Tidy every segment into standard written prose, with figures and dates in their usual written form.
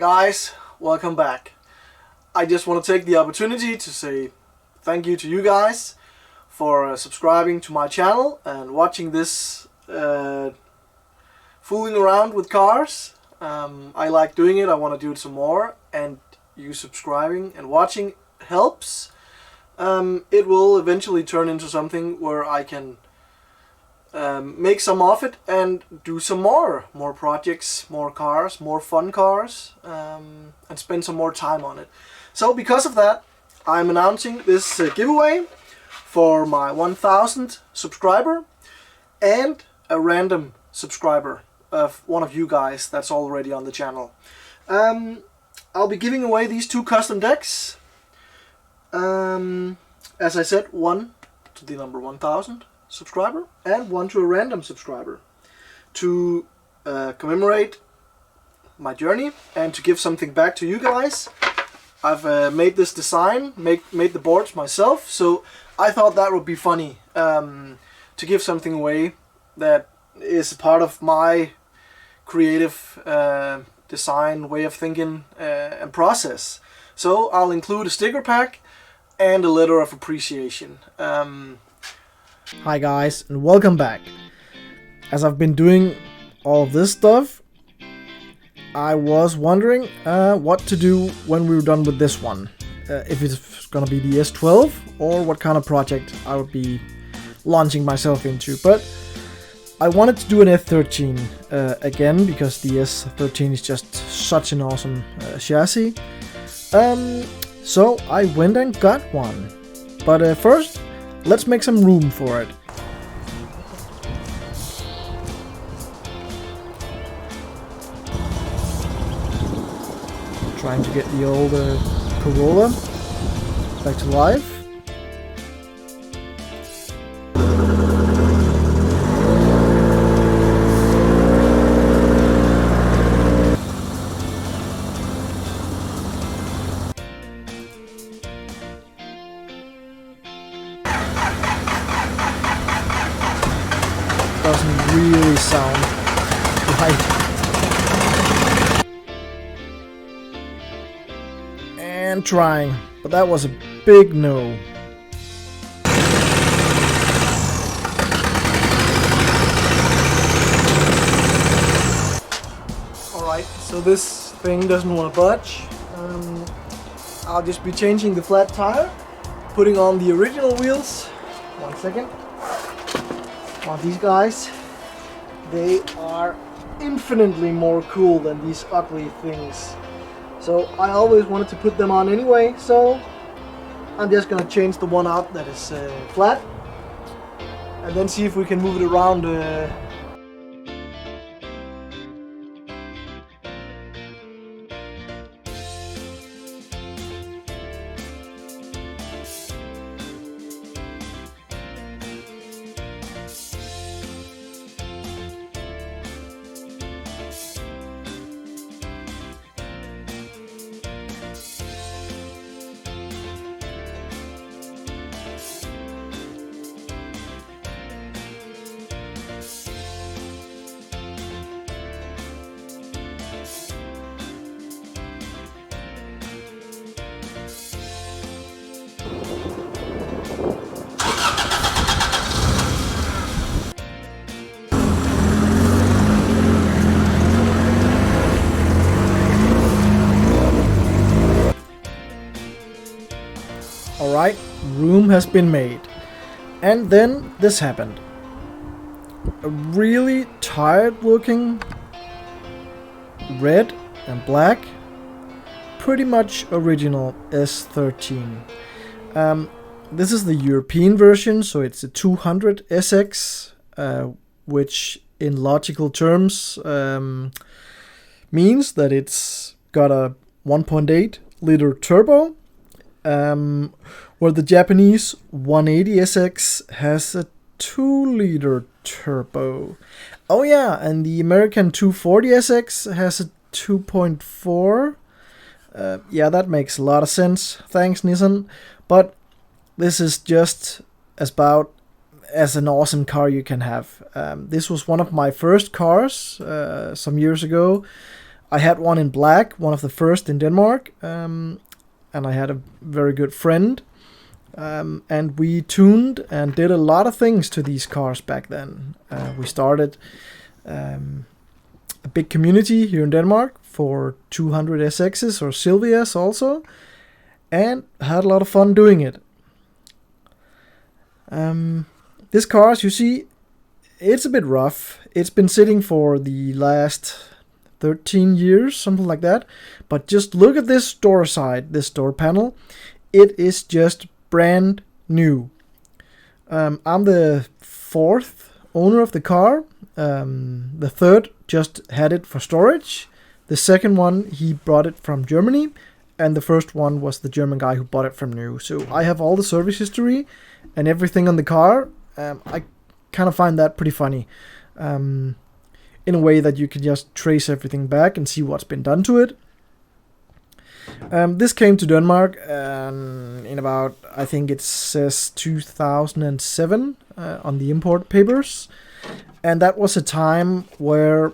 Hi guys, welcome back. I just want to take the opportunity to say thank you to you guys for subscribing to my channel and watching this fooling around with cars. I like doing it, I want to do it some more, and you subscribing and watching helps. It will eventually turn into something where I can make some of it and do some more projects, more cars, more fun cars, and spend some more time on it. So because of that, I'm announcing this giveaway for my 1000th subscriber and a random subscriber of one of you guys that's already on the channel. I'll be giving away these two custom decks. As I said, one to the number 1000 subscriber and one to a random subscriber to commemorate my journey and to give something back to you guys. I've made this design, made the boards myself, so I thought that would be funny to give something away that is part of my creative design way of thinking and process. So I'll include a sticker pack and a letter of appreciation. Hi guys, and welcome back. As I've been doing all of this stuff, I was wondering what to do when we were done with this one. If it's gonna be the S12 or what kind of project I would be launching myself into. But I wanted to do an S13 again, because the S13 is just such an awesome chassis. So I went and got one. But first, let's make some room for it. Trying to get the old Corolla back to life. Doesn't really sound right. And trying, but that was a big no. Alright, so this thing doesn't want to budge. I'll just be changing the flat tire, putting on the original wheels. 1 second. Now these guys, they are infinitely more cool than these ugly things. So I always wanted to put them on anyway, so I'm just gonna change the one out that is flat, and then see if we can move it around. Alright, room has been made. And then this happened. A really tired looking red and black, pretty much original S13. This is the European version, so it's a 200 SX, which in logical terms means that it's got a 1.8 liter turbo. Where the Japanese 180 SX has a 2 liter turbo. Oh yeah, and the American 240 SX has a 2.4. Yeah, that makes a lot of sense. Thanks, Nissan. But this is just about as an awesome car you can have. This was one of my first cars some years ago. I had one in black, one of the first in Denmark, and I had a very good friend, and we tuned and did a lot of things to these cars back then. We started a big community here in Denmark for 200 SXs or Silvias also, and had a lot of fun doing it. This car, as you see, it's a bit rough. It's been sitting for the last 13 years, something like that. But just look at this door side, this door panel. It is just brand new. I'm the fourth owner of the car. The third just had it for storage. The second one, he brought it from Germany. And the first one was the German guy who bought it from new. So I have all the service history and everything on the car. I kind of find that pretty funny. In a way that you can just trace everything back and see what's been done to it. This came to Denmark in about, I think it says 2007 on the import papers. And that was a time where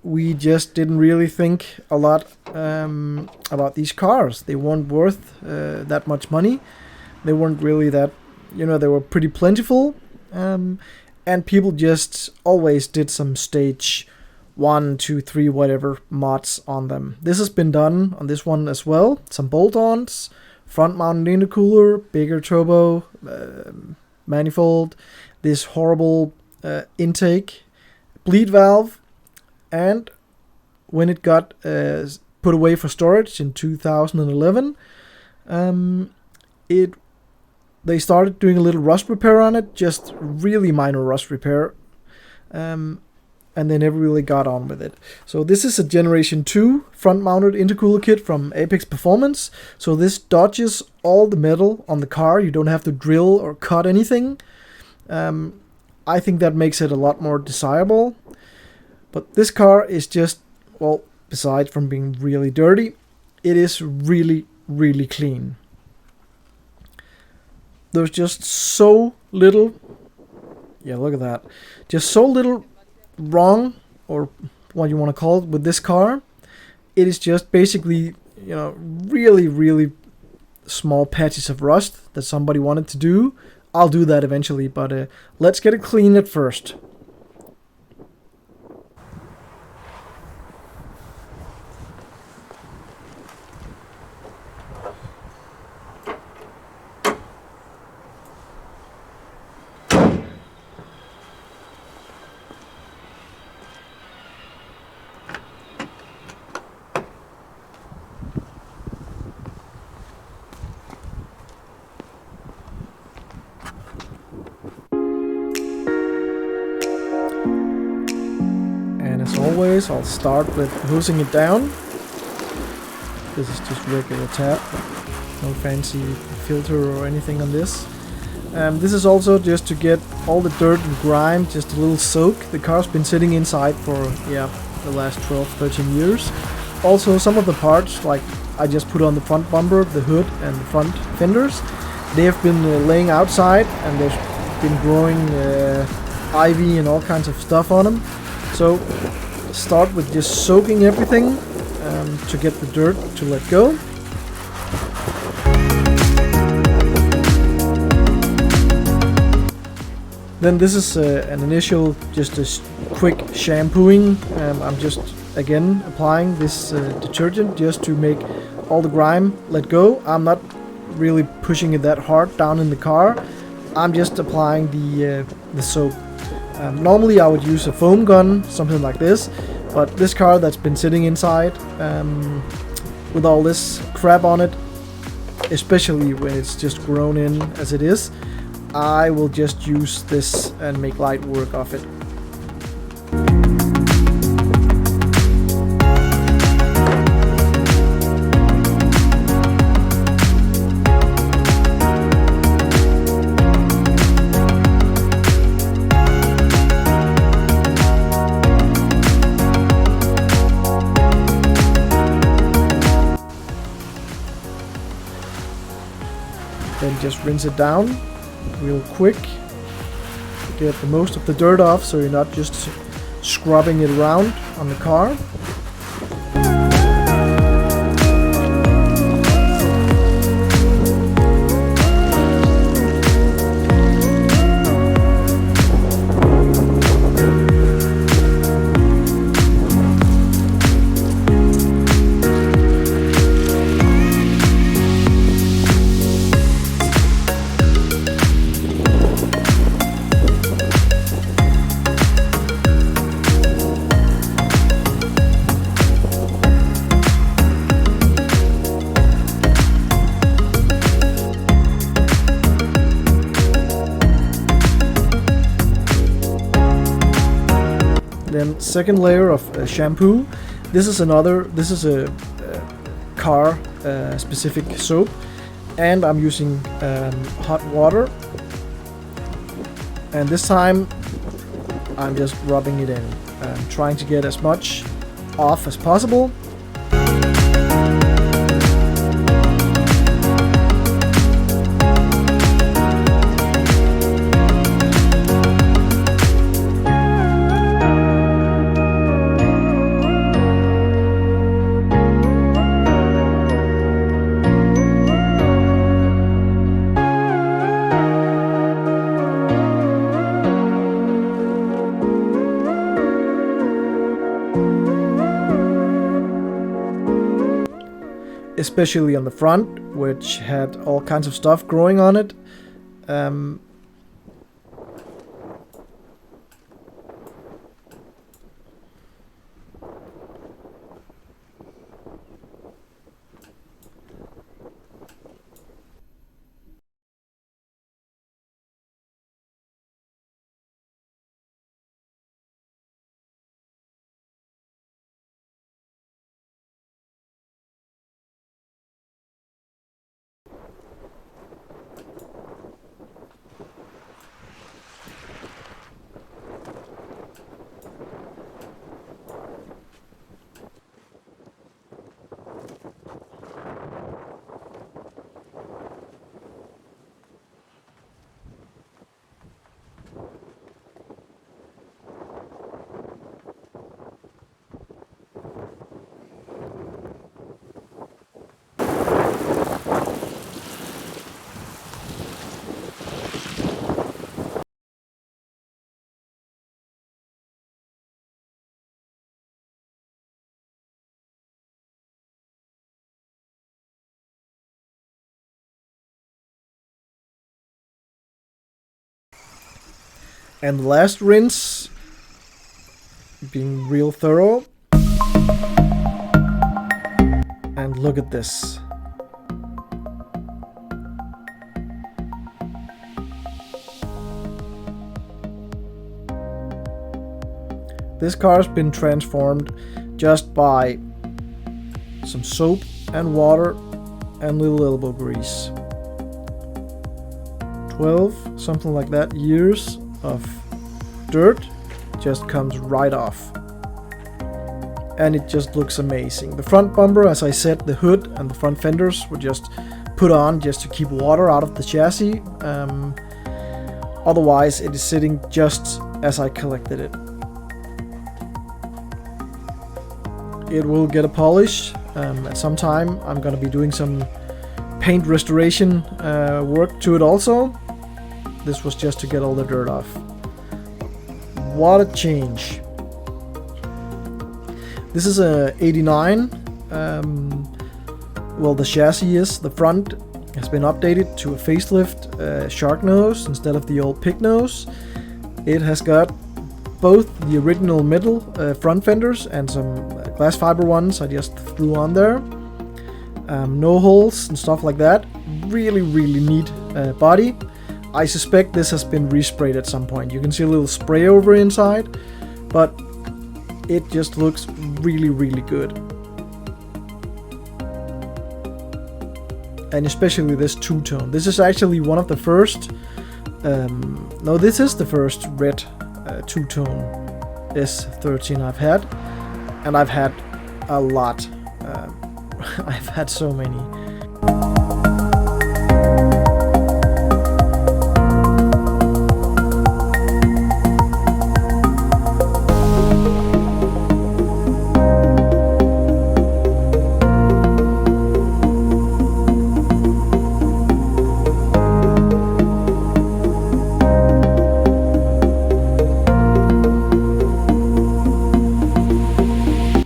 we just didn't really think a lot about these cars. They weren't worth that much money. They weren't really that, they were pretty plentiful. And people just always did some stage 1, 2, 3, whatever mods on them. This has been done on this one as well. Some bolt-ons, front-mounted intercooler, bigger turbo, manifold, this horrible intake, bleed valve, and when it got put away for storage in 2011, they started doing a little rust repair on it, just really minor rust repair, and they never really got on with it. So this is a Generation 2 front-mounted intercooler kit from Apex Performance. So this dodges all the metal on the car. You don't have to drill or cut anything. I think that makes it a lot more desirable. But this car is just, well, besides from being really dirty, it is really, really clean. There's just so little, look at that, just so little wrong, or what you want to call it, with this car. It is just basically, really, really small patches of rust that somebody wanted to do. I'll do that eventually, but let's get it clean at first. As always, I'll start with hosing it down. This is just regular tap, no fancy filter or anything on this. This is also just to get all the dirt and grime, just a little soak. The car's been sitting inside for, the last 12-13 years. Also, some of the parts, like I just put on the front bumper, the hood and the front fenders, they have been laying outside and there's been growing ivy and all kinds of stuff on them. So start with just soaking everything to get the dirt to let go. Then this is an initial, just a quick shampooing. I'm just again applying this detergent just to make all the grime let go. I'm not really pushing it that hard down in the car. I'm just applying the soap. Normally I would use a foam gun, something like this, but this car that's been sitting inside with all this crap on it, especially when it's just grown in as it is, I will just use this and make light work of it. Then just rinse it down real quick to get the most of the dirt off, so you're not just scrubbing it around on the car. Then second layer of shampoo. This is a car specific soap, and I'm using hot water, and this time I'm just rubbing it in, trying to get as much off as possible. Especially on the front, which had all kinds of stuff growing on it. And the last rinse, being real thorough. And look at this. This car's been transformed just by some soap and water and little elbow grease. 12, something like that, years of dirt just comes right off, and it just looks amazing. The front bumper, as I said, the hood and the front fenders were just put on just to keep water out of the chassis. Otherwise it is sitting just as I collected it. It will get a polish at some time. I'm gonna be doing some paint restoration work to it also. This was just to get all the dirt off. What a change. This is a 89. Well, the chassis is, the front has been updated to a facelift shark nose instead of the old pig nose. It has got both the original metal front fenders and some glass fiber ones I just threw on there. No holes and stuff like that. Really, really neat body. I suspect this has been resprayed at some point. You can see a little spray over inside, but it just looks really, really good. And especially this two-tone. This is actually one of the first, no, this is the first red two-tone S13 I've had, and I've had a lot. I've had so many.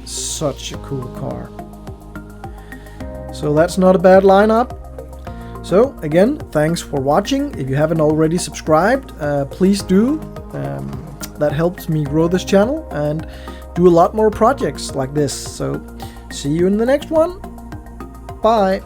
Such a cool car. So that's not a bad lineup. So again, thanks for watching. If you haven't already subscribed, please do. That helps me grow this channel and do a lot more projects like this. So see you in the next one. Bye.